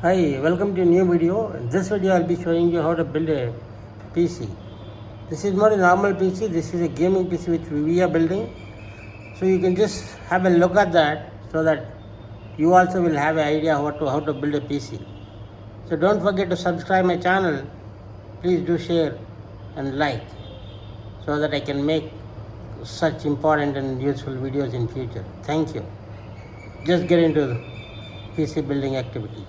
Hi, welcome to a new video. In this video, I'll be showing you how to build a PC. This is not a normal PC, this is a gaming PC which we are building. So you can just have a look at that so that you also will have an idea how to build a PC. So don't forget to subscribe my channel. Please do share and like so that I can make such important and useful videos in future. Thank you. Just get into the PC building activity.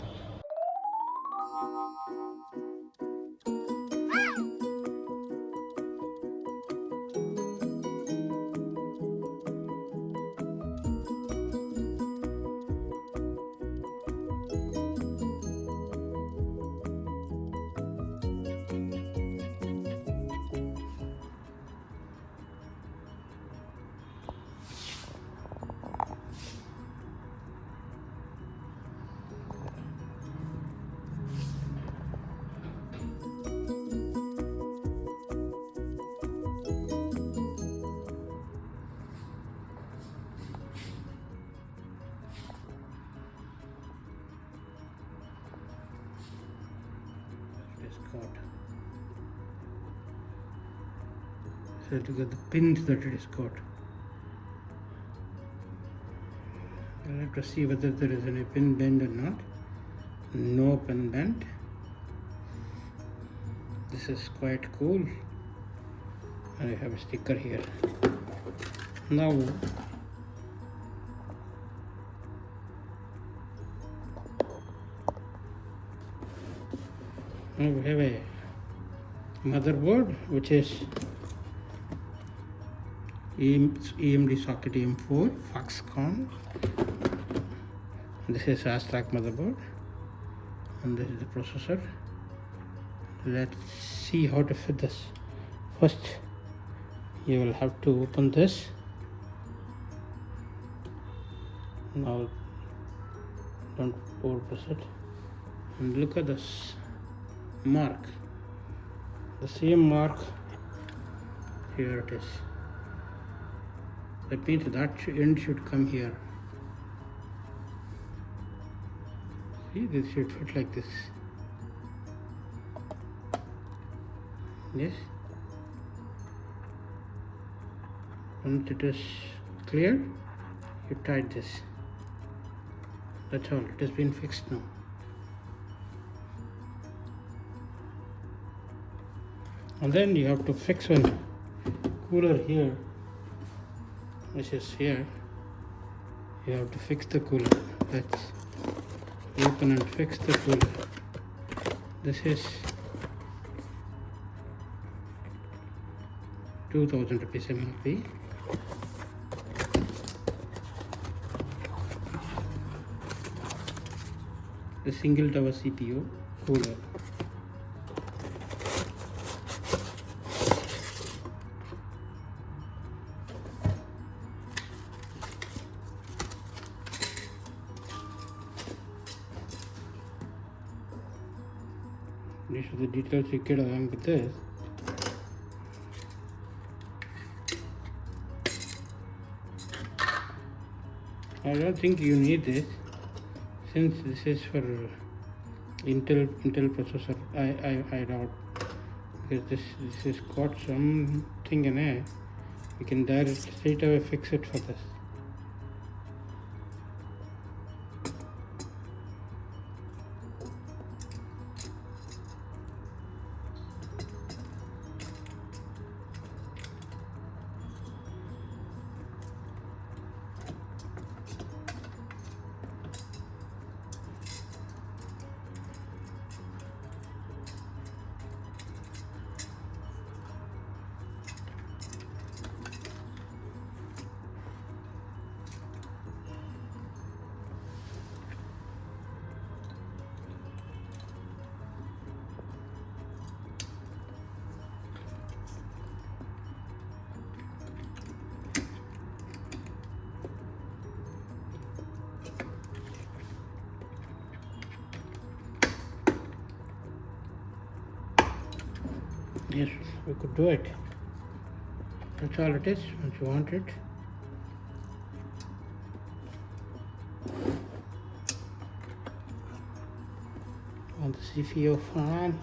Got. So to get the pins that it is got. I'll have to see whether there is any pin bend or not. No pin bend. This is quite cool. I have a sticker here. Now we have a motherboard which is AMD socket AM4 Foxconn. This is ASRock motherboard and this is the processor. Let's see how to fit this. First you will have to open this. Now don't overpress it and look at this mark, the same mark. Here it is. That means that end should come here. See, this should fit like this. Yes. Once it is clear, you tight this. That's all. It has been fixed now. And then you have to fix one cooler here, which is here. You have to fix the cooler. Let's open and fix the cooler. This is 2000 rupees MRP. The single tower CPU cooler. These are the details you get along with this. I don't think you need this, since this is for Intel processor. I doubt, because this has got something in it. You can directly straight away fix it for this. Yes, we could do it. That's all it is. Once you want it, on the CPO fan.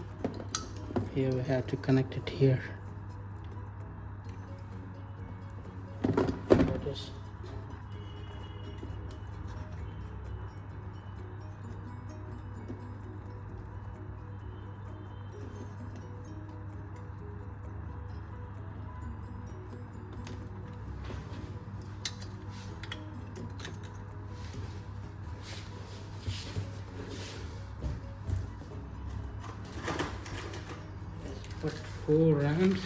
Here we have to connect it here. There it is. Put 4 RAMs.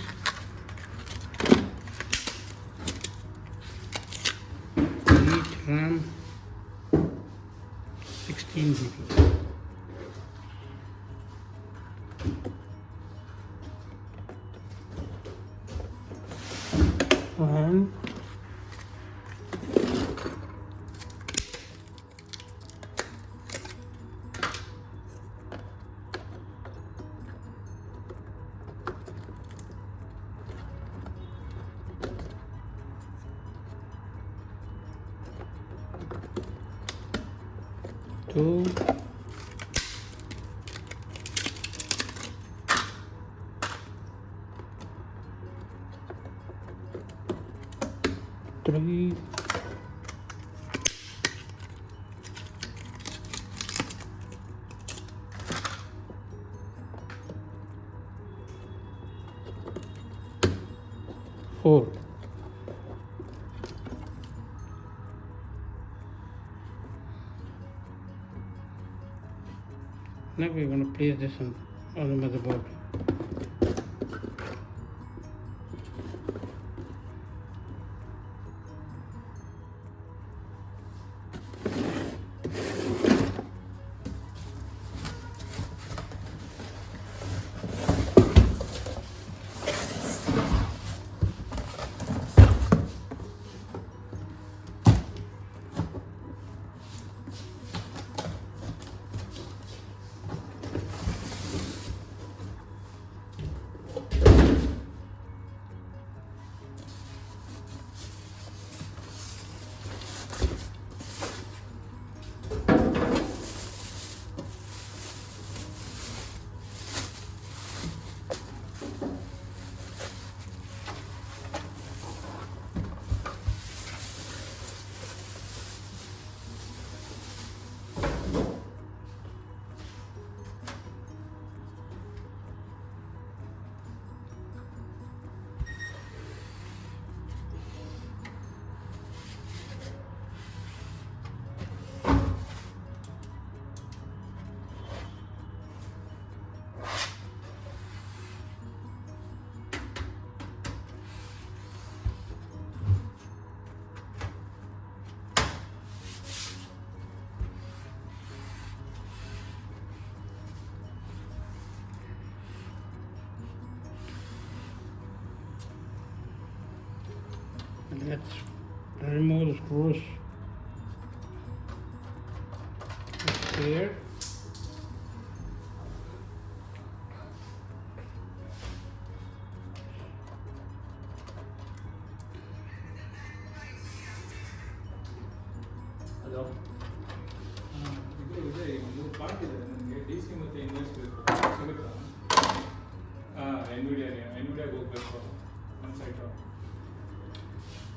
8 RAM, 16 GB. One, two, three, four. Now we're going to place this on the motherboard. Let's remove the screws here. Hello. ಇದು ಕಾಣ್ತಿದೆ ನನಗೆ D C ಮತ್ತು invest ಸಿಗುತ್ತಾ ಎನ್ವಿಡಿಯಾಗೆ ಹೋಗ್ಬೇಕು ಒಂದು site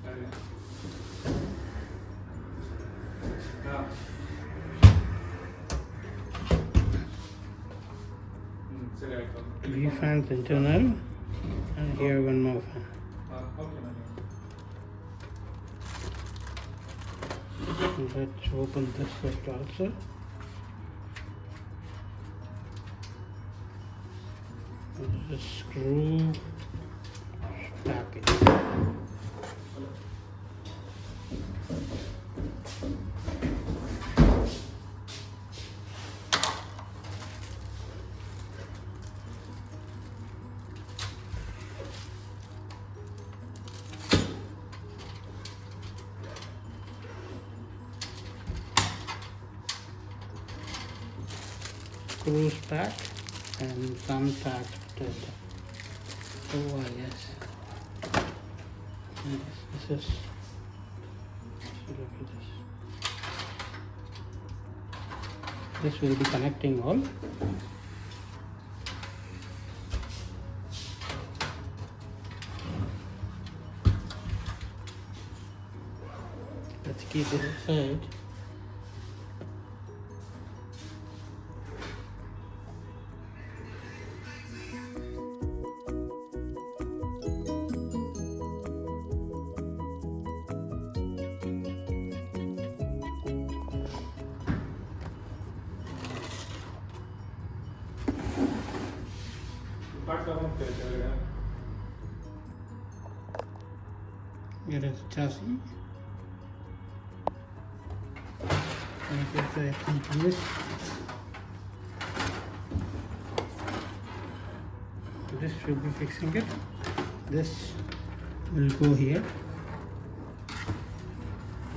ಸರಿ ಹಾಂ ಸರಿ ಆಯಿತು 3 fans internal, and here one more fan. Okay ನಾನು Let's open this first also. This is screw package. Screws back and some tags to the OIS. Yes, this is, look at this. This will be connecting all. Let's keep this aside. Part of it. Here is the chassis. And here's the accessories. This will be fixing it. This will go here.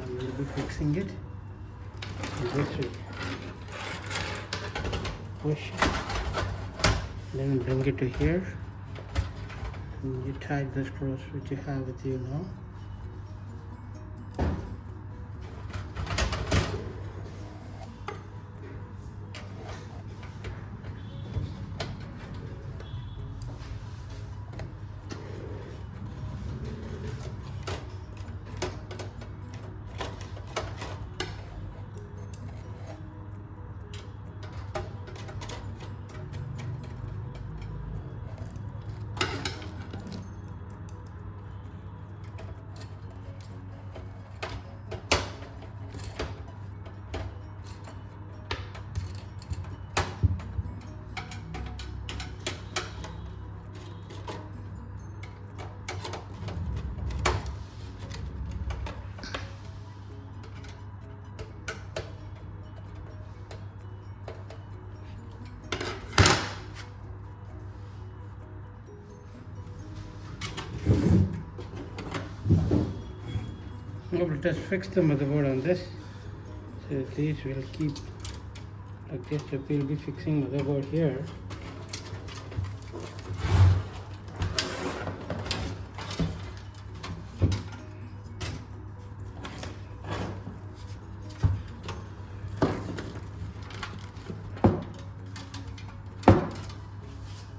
And we'll be fixing it this way. Push it. Then bring it to here. And you tight the screws which you have with you now. Now we'll just fix the motherboard on this. So these will keep like this. So we'll be fixing motherboard here.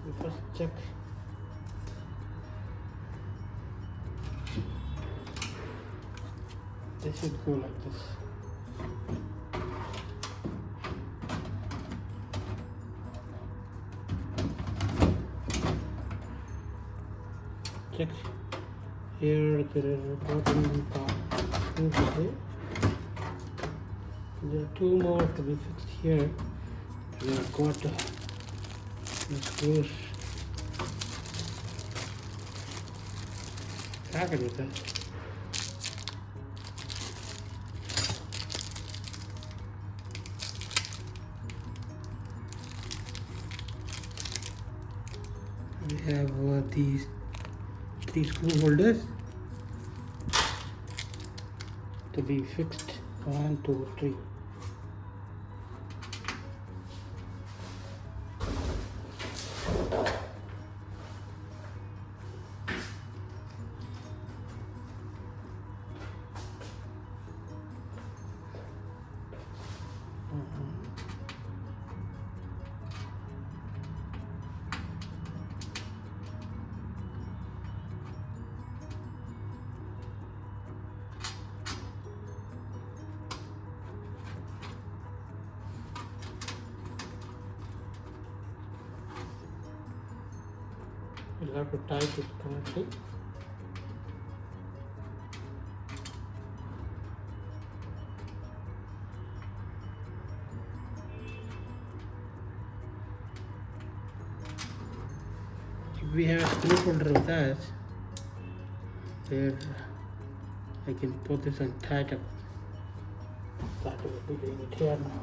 We first check. This should go like this. Check here. There is a bottom part. There are two more to be fixed here. We have got the screws. Happy with that. We have these 3 screw holders to be fixed. 1, 2, 3. You'll have to tight it correctly. If we have a screw holder with us, there I can put this and tight up. That will be doing it here now.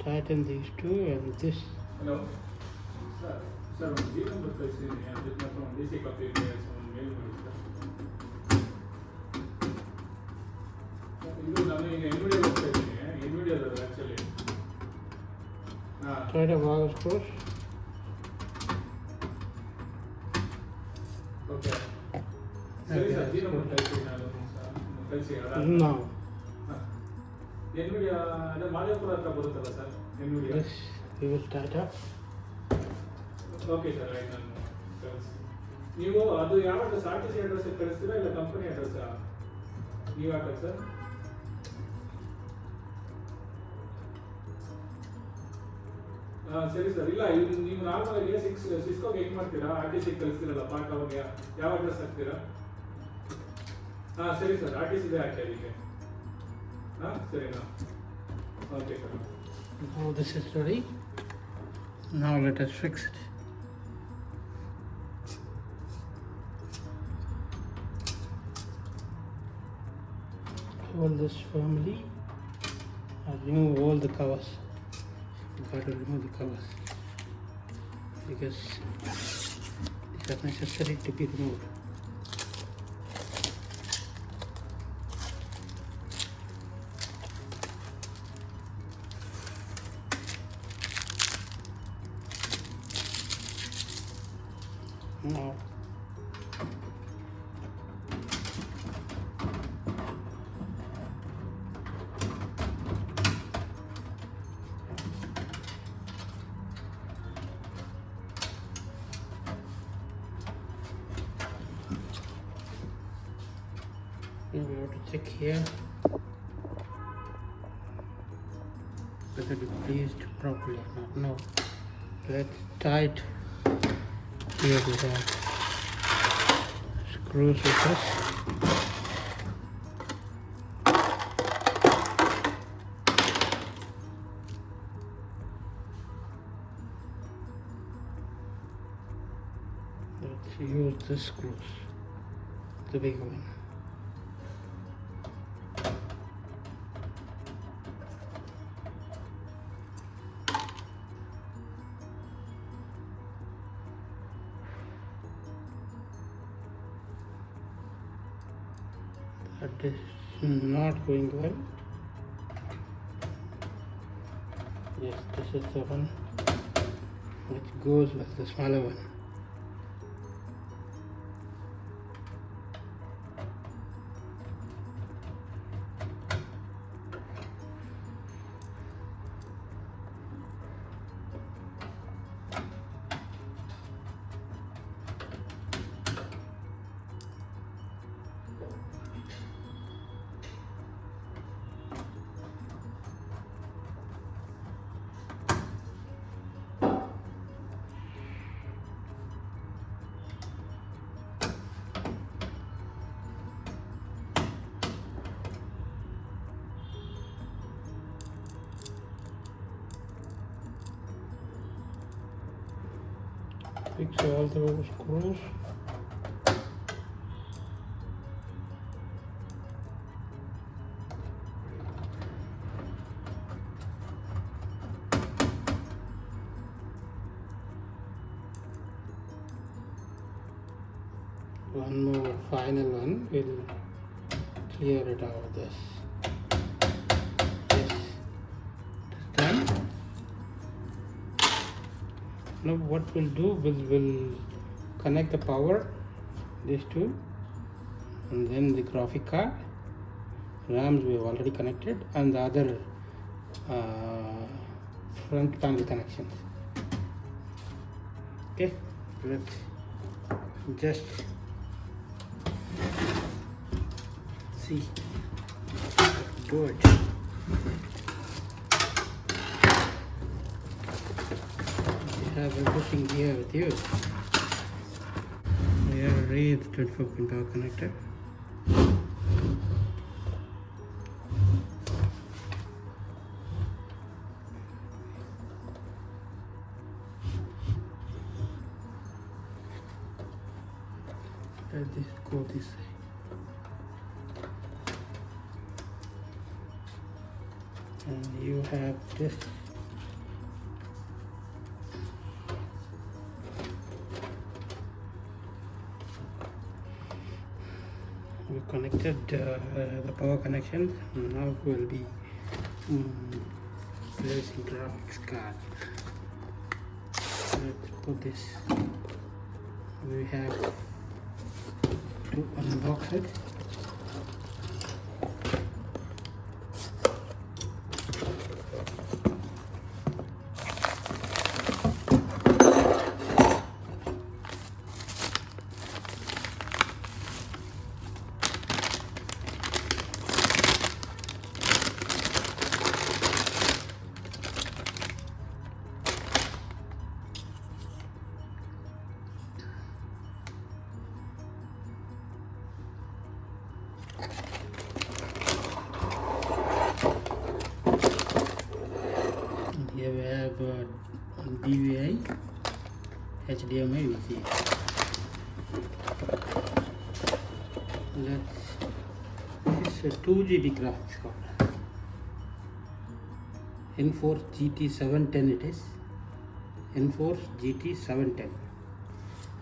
Tighten these two and this. Hello. Sir, G number ಕಳಿಸಿದ್ದೀನಿ ಅದಕ್ಕೆ ಮಾತ್ರ ಒಂದು DC copy ಇದೆ ಒಂದು ಮೇಲ್ ಮಾಡಿ sir. ಇದು ನಾನು ಈಗ ಅಂಗಡಿಗೆ ಹೋಗ್ತಾ ಇದ್ದೀನಿ. tight up all the screws. Okay ಸರಿ ಸರ್ ಜಿ ನಂಬರ್ ಕಳಿಸಿ ನಾನು ಕಳಿಸಿ No. ಎನ್ವಿಡಿಯಾ ಅದೇ ಮಾದೇವಪುರ ಹತ್ರ ಬರುತ್ತಲ್ಲ sir Nvidia This we will tight up. Okay sir ಆಯ್ತು ನಾನು ಕಳಿಸಿ ನೀವು ಅದು ಯಾವ address R T C address ಕಳಿಸ್ತೀರಾ ಇಲ್ಲ ಕಂಪನಿ ಅಡ್ರೆಸ್ ನೀವು ಹಾಕಿ ಸರ್ ಸರಿ ಸರ್ ಇಲ್ಲ ಇದು ನೀವು ನಾರ್ಮಲ್ ಆಗಿ ಸಿಸ್ಕೋಗೆ ಹೆಂಗ್ ಮಾಡ್ತೀರಾ ಆರ್ ಟಿ ಸಿ ಕಳಿಸ್ತೀರಲ್ಲ ಪಾರ್ಟ್ ಅವಾಗ ಯಾವ ಅಡ್ರೆಸ್ ಹಾಕ್ತೀರಾ ಸರಿ ಸರ್ ಆರ್ ಟಿ ಸಿದೇ ಹಾಕಿ ಅದಕ್ಕೆ ಸರಿನಾ okay sir Now this is ready. Now let us fix it. Hold this firmly and remove all the covers. You got to remove the covers because these are necessary to be removed. Now we have to check here whether it placed properly or not. No, let's tight. Here we have screws with us. Let's use the screws, the big one. That is not going well. Yes, this is the one which goes with the smaller one. Fix all the screws. One more final one will clear it out of this. Yes, this done. Now what we'll do is we'll connect the power, these two, and then the graphic card. RAMs we have already connected, and the other front panel connections. Okay, let's just see. Do it. Have everything here with you. We have a raised 24-pin power connector. Let this go this way. And you have this. We connected the power connections. Now we will be placing graphics card. put this. We have to unbox it. Here we have DVI, HDMI, VGA. This is a 2 GB graphics card. Enforce GT710 it is. Enforce GT710.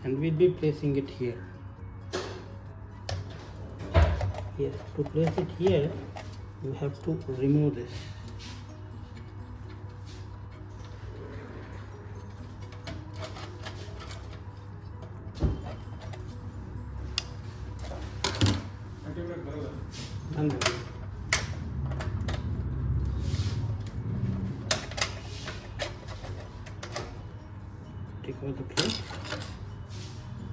And we'll be placing it here. Here, to place it here, you have to remove this. And take out the plate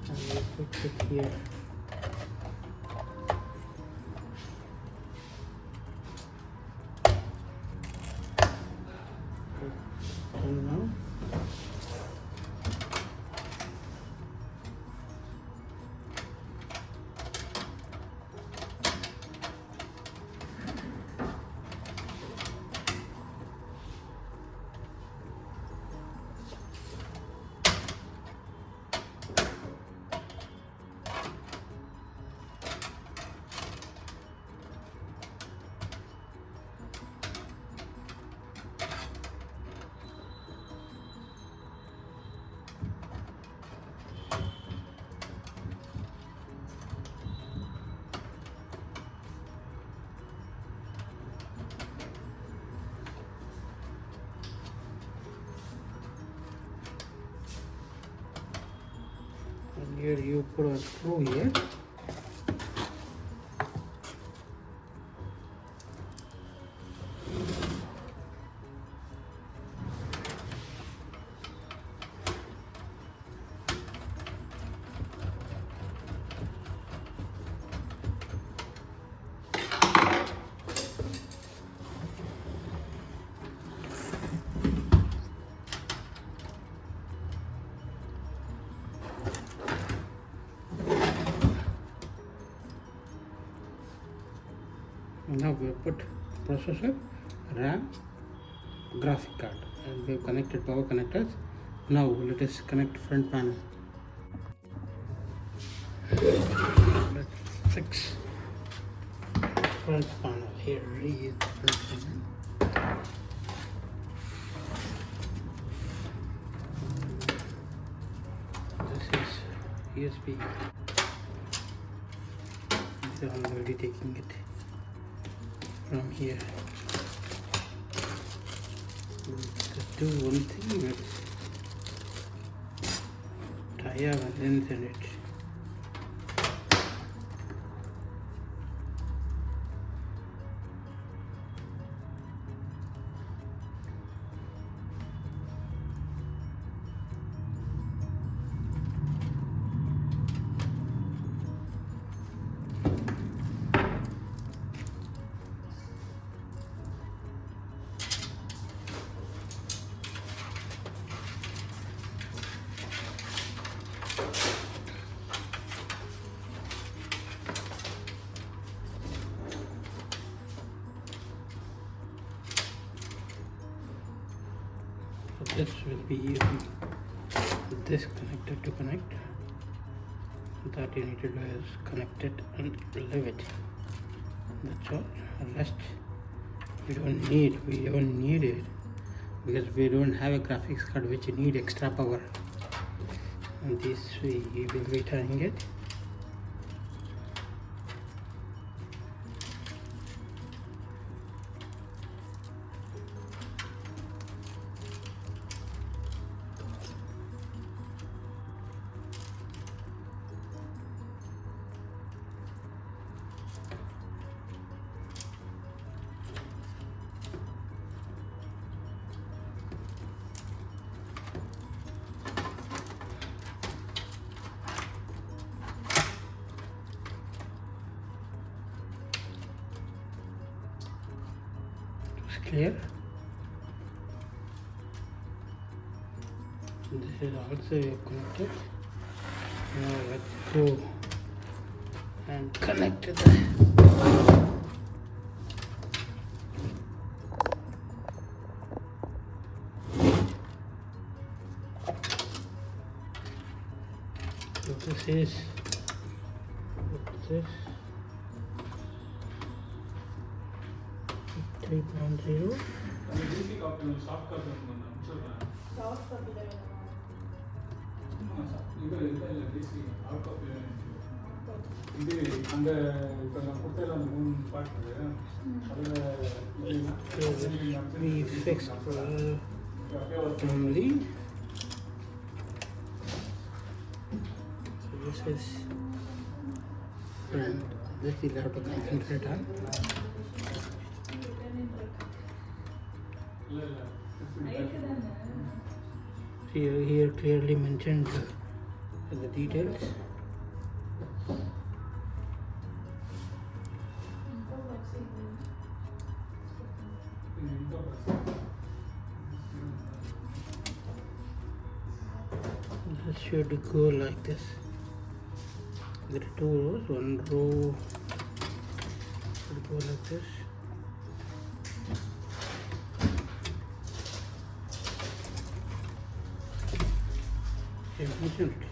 and we put it here. And now and here you put a screw here. Now we have put processor, RAM, graphic card, and we have connected power connectors. Now let us connect front panel. Let's fix front panel. Here is the front panel. This is USB. They're already taking it from here. Just do one thing, tie up and then send it. This will be using this connector to connect. That you need to do is connect it and leave it. That's all. The rest we don't need it because we don't have a graphics card which need extra power. And this we will be tying it. clear. This is also connected. Now let's go and connect the so this is what's this 3.0. அந்த DC copy soft copy ஒன்று அனுப்பிச்சுடுறேன். இது இல்லை DC hard copy இது அந்த இப்போ நான் கொடுத்ததில் அந்த 3 part அதில் We fixed only. So this is and this we'll have to concentrate on. இல்லை Here clearly mentioned the details. This should go like this. There are 2 rows. 1 row should go like this. Okay, mention it.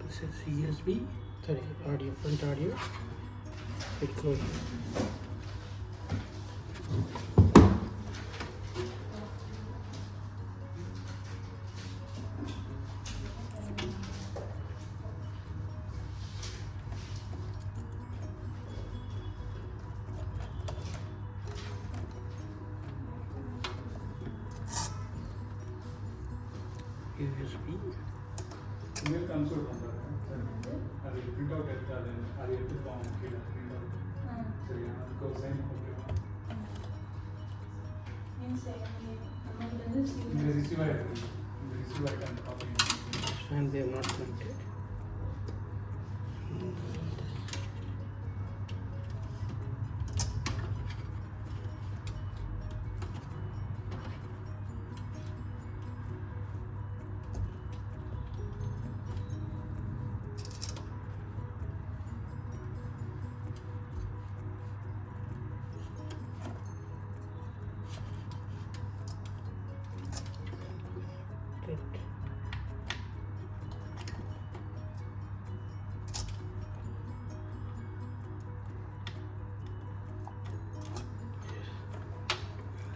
This is USB, sorry, audio, front audio. It goes. USB. Email அனுப்பிச்சு விட்றேன். அது print out எடுத்து அது எடுத்துப்போம் கீழே print out. சரியா அதுக்கு ஒரு சைன் ஓகேவா? இந்த ரிசீவர் எடுத்து இந்த ரிசீவர் அந்த copy And they are not connected.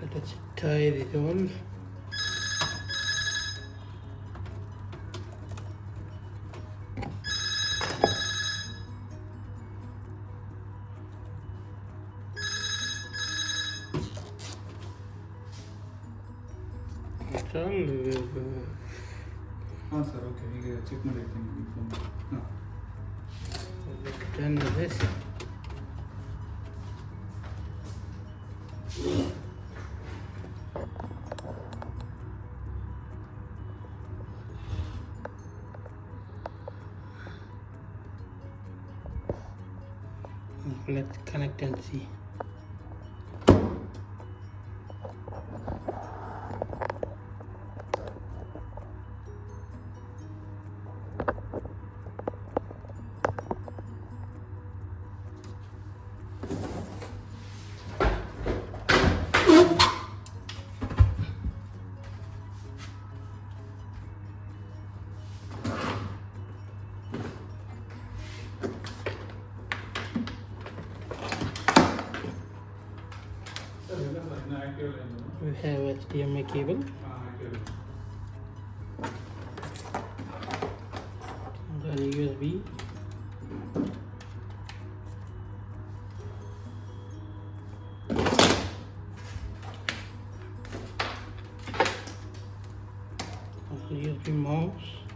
Let us tie this all. That's all. ಹಾಂ ಸರ್ ಓಕೆ ಈಗ ಚೆಕ್ ಮಾಡಿರ್ತೀನಿ ಫೋನ್ ಹಾಂ Done with this. Let's connect and see. Sir ಇಲ್ಲ ಸರ್ ಇನ್ನು ಆ್ಯಕ್ಟಿವ್ ಇಲ್ಲ We have HDMI cable. ಹಾಂ active ಇಲ್ಲ Then USB. Here's the mouse.